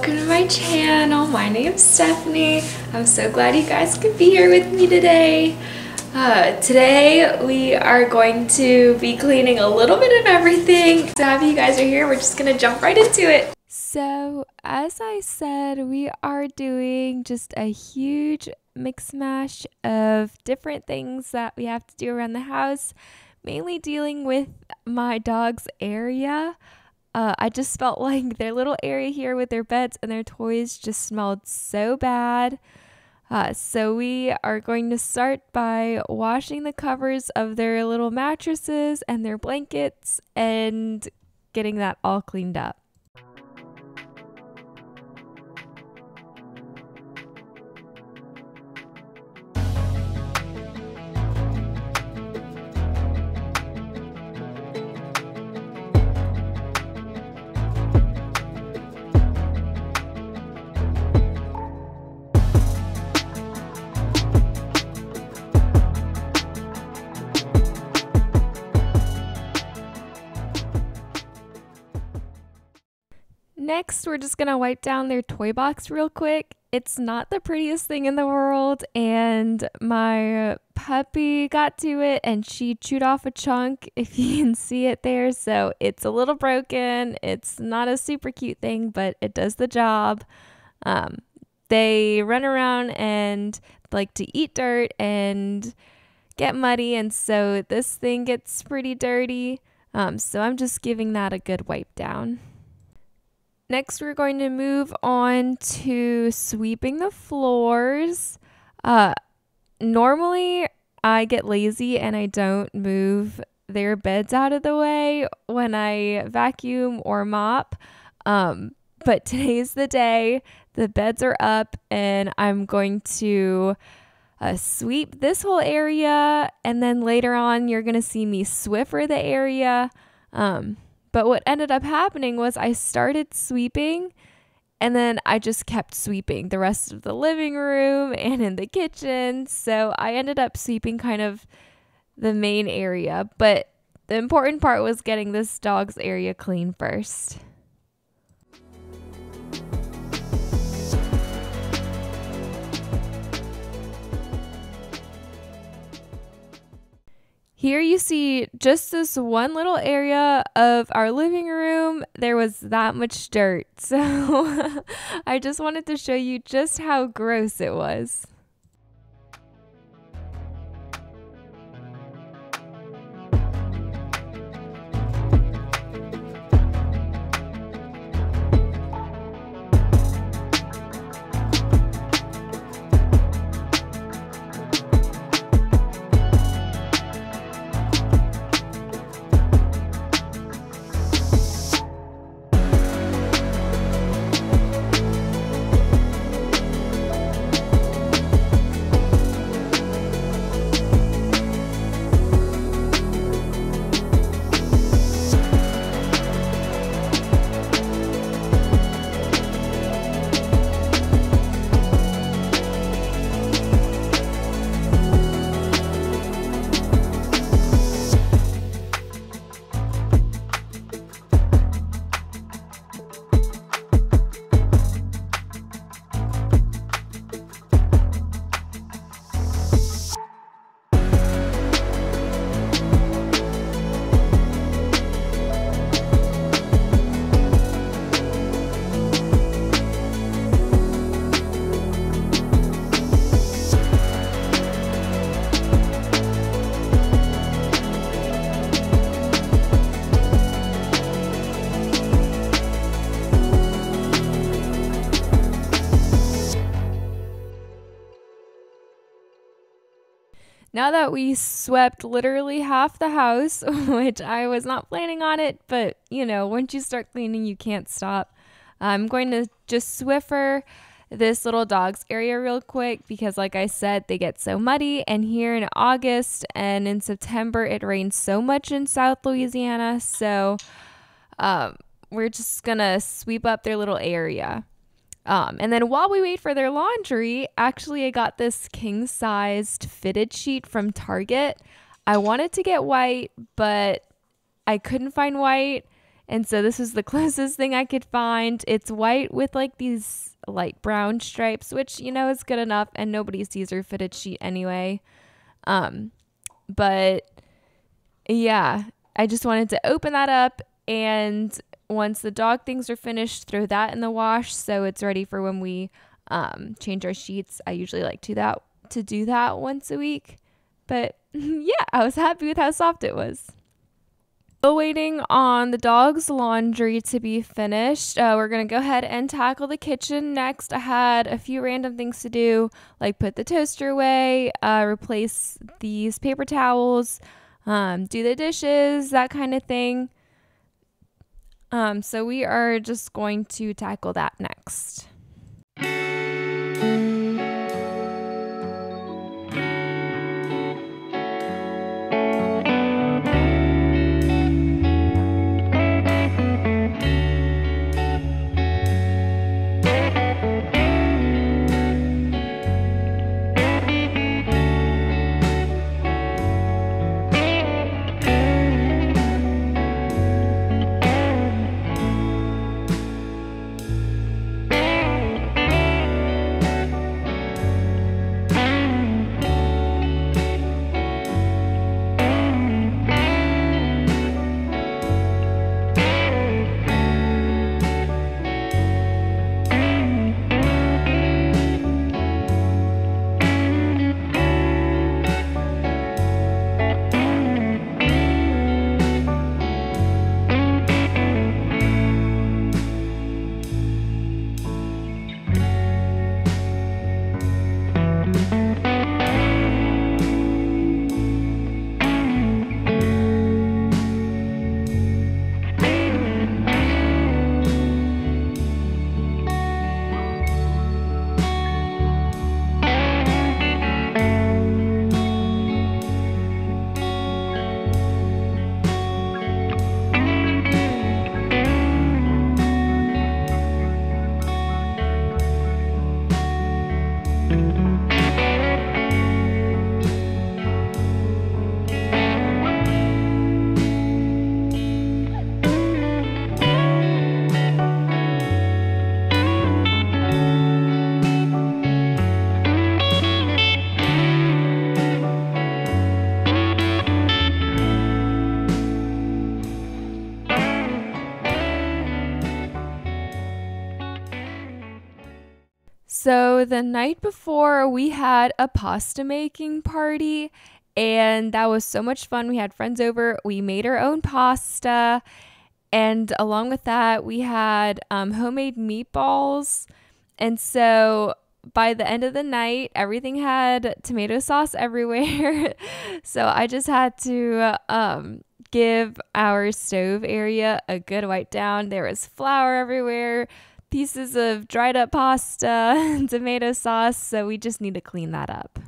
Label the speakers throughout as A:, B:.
A: welcome to my channel. My name's Stephanie. I'm so glad you guys could be here with me today. Today we are going to be cleaning a little bit of everything. So happy you guys are here. We're just gonna jump right into it. So as I said, we are doing just a huge mix mash of different things that we have to do around the house, mainly dealing with my dog's area. I just felt like their little area here with their beds and their toys just smelled so bad. So we are going to start by washing the covers of their little mattresses and their blankets and getting that all cleaned up. Next, we're just gonna wipe down their toy box real quick. It's not the prettiest thing in the world, and my puppy got to it and she chewed off a chunk, if you can see it there. So it's a little broken. It's not a super cute thing, but it does the job. They run around and like to eat dirt and get muddy, and so this thing gets pretty dirty. So I'm just giving that a good wipe down. Next, we're going to move on to sweeping the floors. Normally, I get lazy and I don't move their beds out of the way when I vacuum or mop. But today's the day. The beds are up and I'm going to sweep this whole area. And then later on, you're going to see me Swiffer the area. But what ended up happening was I started sweeping and then I just kept sweeping the rest of the living room and in the kitchen. So I ended up sweeping kind of the main area. But the important part was getting this dog's area clean first. Here you see just this one little area of our living room. There was that much dirt. So I just wanted to show you just how gross it was. Now that we swept literally half the house, which I was not planning on it, but you know, once you start cleaning, you can't stop. I'm going to just Swiffer this little dog's area real quick because like I said, they get so muddy, and here in August and in September, it rains so much in South Louisiana. So we're just gonna sweep up their little area. And then while we wait for their laundry, actually I got this king-sized fitted sheet from Target. I wanted to get white, but I couldn't find white. And so this was the closest thing I could find. It's white with like these light brown stripes, which, you know, is good enough, and nobody sees her fitted sheet anyway. But yeah, I just wanted to open that up, and once the dog things are finished, throw that in the wash so it's ready for when we change our sheets. I usually like to do that once a week. But yeah, I was happy with how soft it was. Still waiting on the dog's laundry to be finished. We're going to go ahead and tackle the kitchen next. I had a few random things to do, like put the toaster away, replace these paper towels, do the dishes, that kind of thing. So we are just going to tackle that next. So the night before, we had a pasta making party, and that was so much fun. We had friends over. We made our own pasta, and along with that, we had homemade meatballs. And so by the end of the night, everything had tomato sauce everywhere. So I just had to give our stove area a good wipe down. There was flour everywhere, pieces of dried up pasta and tomato sauce, so we just need to clean that up.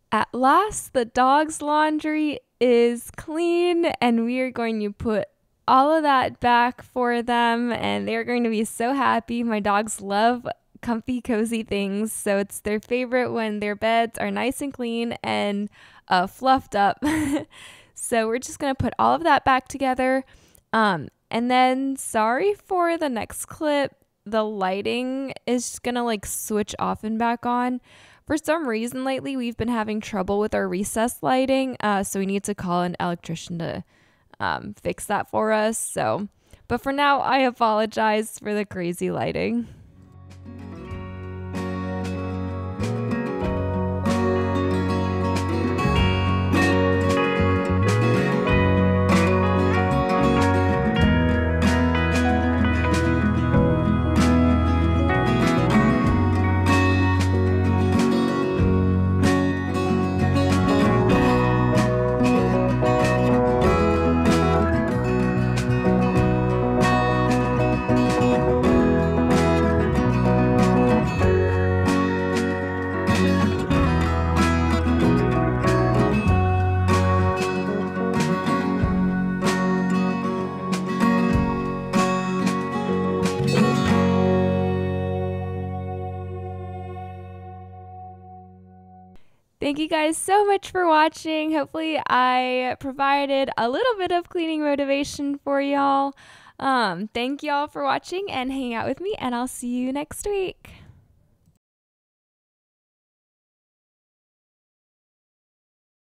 A: At last, the dog's laundry is clean, and we are going to put all of that back for them, and they're going to be so happy. My dogs love comfy, cozy things, so it's their favorite when their beds are nice and clean and fluffed up. So we're just going to put all of that back together. And then, sorry for the next clip, the lighting is just going to like switch off and back on. For some reason lately, we've been having trouble with our recessed lighting, so we need to call an electrician to fix that for us. So, but for now, I apologize for the crazy lighting. Thank you guys so much for watching. Hopefully I provided a little bit of cleaning motivation for y'all. Thank y'all for watching and hanging out with me, and I'll see you next week.